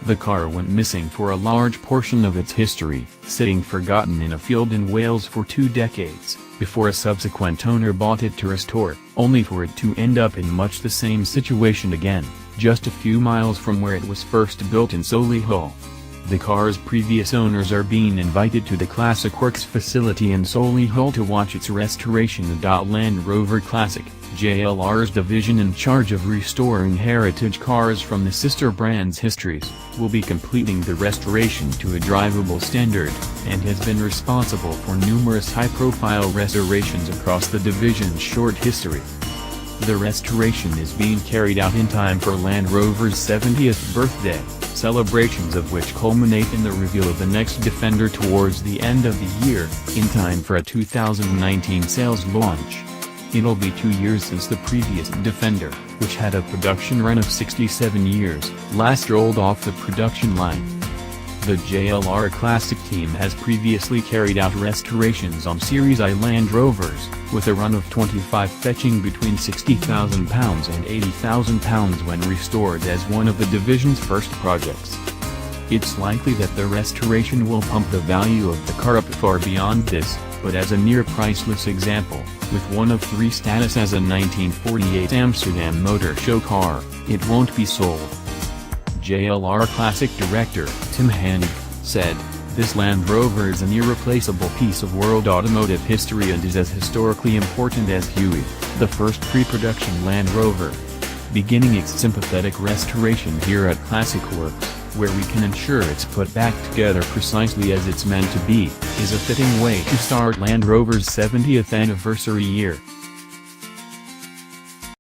The car went missing for a large portion of its history, sitting forgotten in a field in Wales for 2 decades, before a subsequent owner bought it to restore, only for it to end up in much the same situation again, just a few miles from where it was first built in Solihull. The car's previous owners are being invited to the Classic Works facility in Solihull to watch its restoration.Land Rover Classic, JLR's division in charge of restoring heritage cars from the sister brand's histories, will be completing the restoration to a drivable standard, and has been responsible for numerous high-profile restorations across the division's short history. The restoration is being carried out in time for Land Rover's 70th birthday, celebrations of which culminate in the reveal of the next Defender towards the end of the year, in time for a 2019 sales launch. It'll be 2 years since the previous Defender, which had a production run of 67 years, last rolled off the production line. The JLR Classic team has previously carried out restorations on Series I Land Rovers, with a run of 25 fetching between £60,000 and £80,000 when restored as one of the division's first projects. It's likely that the restoration will pump the value of the car up far beyond this, but as a near-priceless example, with one of 3 status as a 1948 Amsterdam Motor Show car, it won't be sold. JLR Classic director, Tim Hannig, said, "This Land Rover is an irreplaceable piece of world automotive history and is as historically important as Huey, the first pre-production Land Rover." Beginning its sympathetic restoration here at Classic Works, where we can ensure it's put back together precisely as it's meant to be, is a fitting way to start Land Rover's 70th anniversary year.